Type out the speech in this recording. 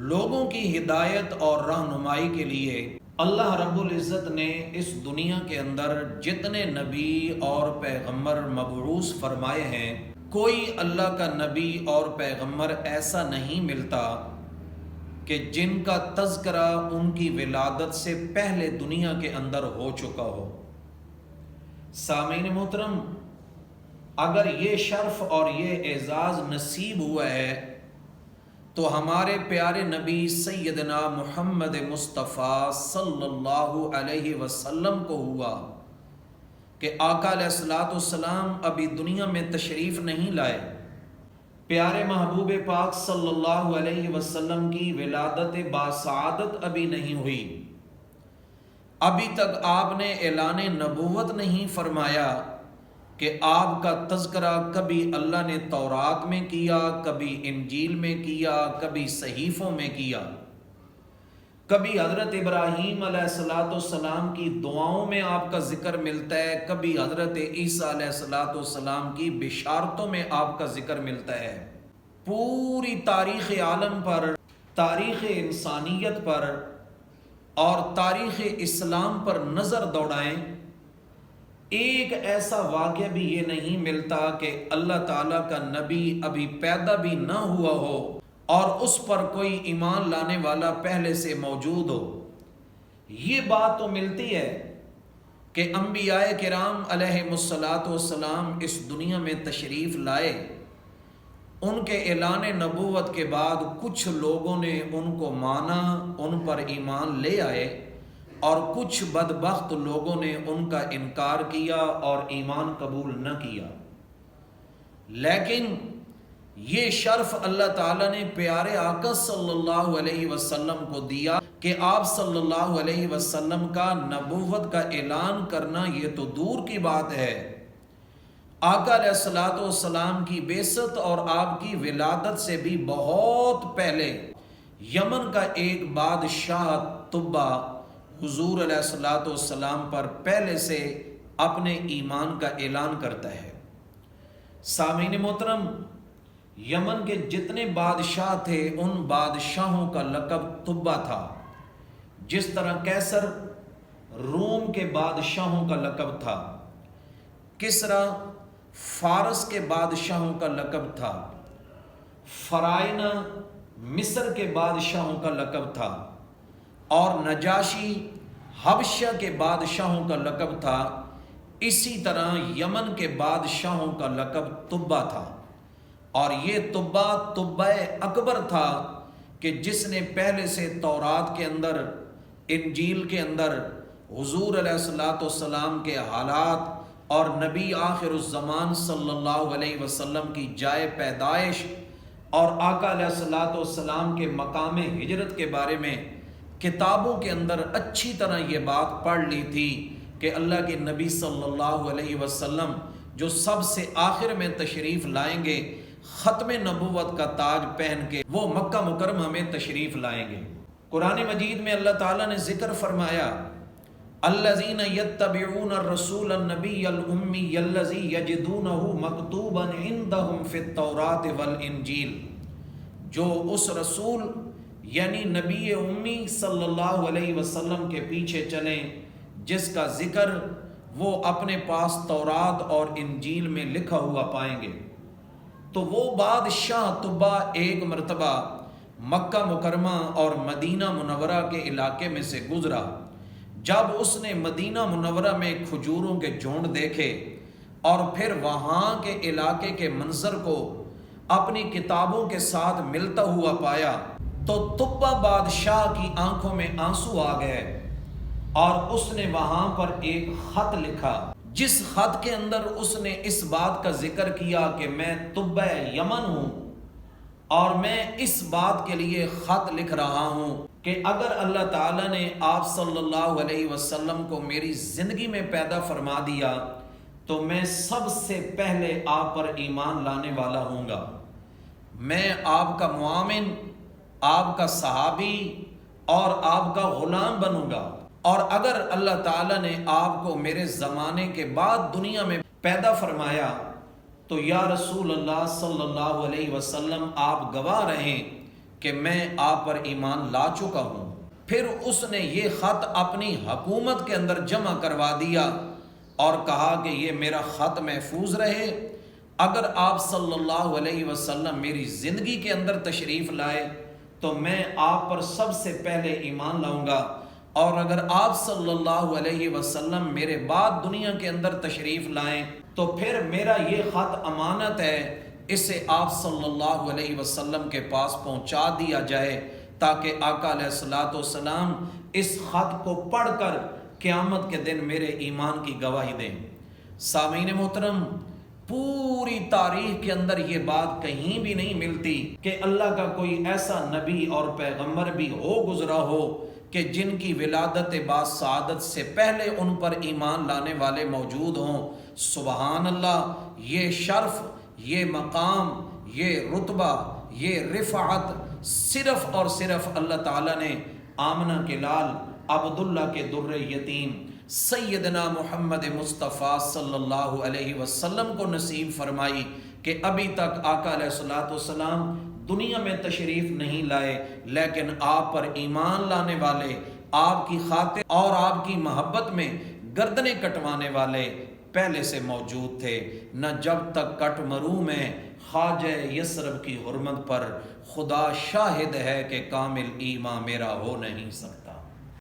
لوگوں کی ہدایت اور رہنمائی کے لیے اللہ رب العزت نے اس دنیا کے اندر جتنے نبی اور پیغمبر مبعوث فرمائے ہیں، کوئی اللہ کا نبی اور پیغمبر ایسا نہیں ملتا کہ جن کا تذکرہ ان کی ولادت سے پہلے دنیا کے اندر ہو چکا ہو۔ سامعین محترم، اگر یہ شرف اور یہ اعزاز نصیب ہوا ہے تو ہمارے پیارے نبی سیدنا محمد مصطفیٰ صلی اللہ علیہ وسلم کو ہوا کہ آقا علیہ الصلوۃ والسلام ابھی دنیا میں تشریف نہیں لائے۔ پیارے محبوب پاک صلی اللہ علیہ وسلم کی ولادت باسعادت ابھی نہیں ہوئی، ابھی تک آپ نے اعلان نبوت نہیں فرمایا کہ آپ کا تذکرہ کبھی اللہ نے تورات میں کیا، کبھی انجیل میں کیا، کبھی صحیفوں میں کیا، کبھی حضرت ابراہیم علیہ السلام کی دعاؤں میں آپ کا ذکر ملتا ہے، کبھی حضرت عیسیٰ علیہ السلام کی بشارتوں میں آپ کا ذکر ملتا ہے۔ پوری تاریخ عالم پر، تاریخ انسانیت پر اور تاریخ اسلام پر نظر دوڑائیں، ایک ایسا واقعہ بھی یہ نہیں ملتا کہ اللہ تعالیٰ کا نبی ابھی پیدا بھی نہ ہوا ہو اور اس پر کوئی ایمان لانے والا پہلے سے موجود ہو۔ یہ بات تو ملتی ہے کہ انبیاء کرام علیہ السلام اس دنیا میں تشریف لائے، ان کے اعلان نبوت کے بعد کچھ لوگوں نے ان کو مانا، ان پر ایمان لے آئے، اور کچھ بدبخت لوگوں نے ان کا انکار کیا اور ایمان قبول نہ کیا۔ لیکن یہ شرف اللہ تعالیٰ نے پیارے آقا صلی اللہ علیہ وسلم کو دیا کہ آپ صلی اللہ علیہ وسلم کا نبوت کا اعلان کرنا یہ تو دور کی بات ہے، آقا علیہ السلام کی بعثت اور آپ کی ولادت سے بھی بہت پہلے یمن کا ایک بادشاہ طبہ حضور علیہ السلام پر پہلے سے اپنے ایمان کا اعلان کرتا ہے۔ سامعین محترم، یمن کے جتنے بادشاہ تھے ان بادشاہوں کا لقب طبہ تھا، جس طرح کیسر روم کے بادشاہوں کا لقب تھا، کسریٰ فارس کے بادشاہوں کا لقب تھا، فرائنہ مصر کے بادشاہوں کا لقب تھا، اور نجاشی حبشہ کے بادشاہوں کا لقب تھا۔ اسی طرح یمن کے بادشاہوں کا لقب طبہ تھا، اور یہ طبہ اکبر تھا کہ جس نے پہلے سے تورات کے اندر، انجیل کے اندر حضور علیہ السلام کے حالات اور نبی آخر الزمان صلی اللہ علیہ وسلم کی جائے پیدائش اور آقا علیہ السلام کے مقام ہجرت کے بارے میں کتابوں کے اندر اچھی طرح یہ بات پڑھ لی تھی کہ اللہ کے نبی صلی اللہ علیہ وسلم جو سب سے آخر میں تشریف لائیں گے، ختم نبوت کا تاج پہن کے وہ مکہ مکرمہ میں تشریف لائیں گے۔ قرآن مجید میں اللہ تعالیٰ نے ذکر فرمایا، الذین یتبعون الرسول النبی الامی الذی یجدونہ مکتوبا عندہم فی التوراۃ والانجیل، جو اس رسول یعنی نبی امی صلی اللہ علیہ وسلم کے پیچھے چلیں جس کا ذکر وہ اپنے پاس تورات اور انجیل میں لکھا ہوا پائیں گے۔ تو وہ بادشاہ طبہ ایک مرتبہ مکہ مکرمہ اور مدینہ منورہ کے علاقے میں سے گزرا۔ جب اس نے مدینہ منورہ میں کھجوروں کے جھونڈ دیکھے اور پھر وہاں کے علاقے کے منظر کو اپنی کتابوں کے ساتھ ملتا ہوا پایا تو طبہ بادشاہ کی آنکھوں میں آنسو آ گئے، اور اس نے وہاں پر ایک خط لکھا، جس خط کے اندر اس نے اس بات کا ذکر کیا کہ میں طبہ یمن ہوں اور میں اس بات کے لیے خط لکھ رہا ہوں کہ اگر اللہ تعالیٰ نے آپ صلی اللہ علیہ وسلم کو میری زندگی میں پیدا فرما دیا تو میں سب سے پہلے آپ پر ایمان لانے والا ہوں گا، میں آپ کا معاون، آپ کا صحابی اور آپ کا غلام بنوں گا، اور اگر اللہ تعالیٰ نے آپ کو میرے زمانے کے بعد دنیا میں پیدا فرمایا تو یا رسول اللہ صلی اللہ علیہ وسلم آپ گواہ رہیں کہ میں آپ پر ایمان لا چکا ہوں۔ پھر اس نے یہ خط اپنی حکومت کے اندر جمع کروا دیا اور کہا کہ یہ میرا خط محفوظ رہے، اگر آپ صلی اللہ علیہ وسلم میری زندگی کے اندر تشریف لائے تو میں آپ پر سب سے پہلے ایمان لاؤں گا، اور اگر آپ صلی اللہ علیہ وسلم میرے بعد دنیا کے اندر تشریف لائیں تو پھر میرا یہ خط امانت ہے، اسے آپ صلی اللہ علیہ وسلم کے پاس پہنچا دیا جائے تاکہ آقا علیہ الصلوۃ والسلام اس خط کو پڑھ کر قیامت کے دن میرے ایمان کی گواہی دیں۔ سامعین محترم، پوری تاریخ کے اندر یہ بات کہیں بھی نہیں ملتی کہ اللہ کا کوئی ایسا نبی اور پیغمبر بھی ہو گزرا ہو کہ جن کی ولادت باسعادت سے پہلے ان پر ایمان لانے والے موجود ہوں۔ سبحان اللہ، یہ شرف، یہ مقام، یہ رتبہ، یہ رفعت صرف اور صرف اللہ تعالیٰ نے آمنہ کے لال عبداللہ کے در یتیم سیدنا محمد مصطفیٰ صلی اللہ علیہ وسلم کو نصیب فرمائی کہ ابھی تک آقا علیہ الصلوۃ والسلام دنیا میں تشریف نہیں لائے، لیکن آپ پر ایمان لانے والے، آپ کی خاطر اور آپ کی محبت میں گردنیں کٹوانے والے پہلے سے موجود تھے۔ نہ جب تک کٹ مرو میں خواجہ یثرب کی حرمت پر، خدا شاہد ہے کہ کامل ایمان میرا ہو نہیں سکتا۔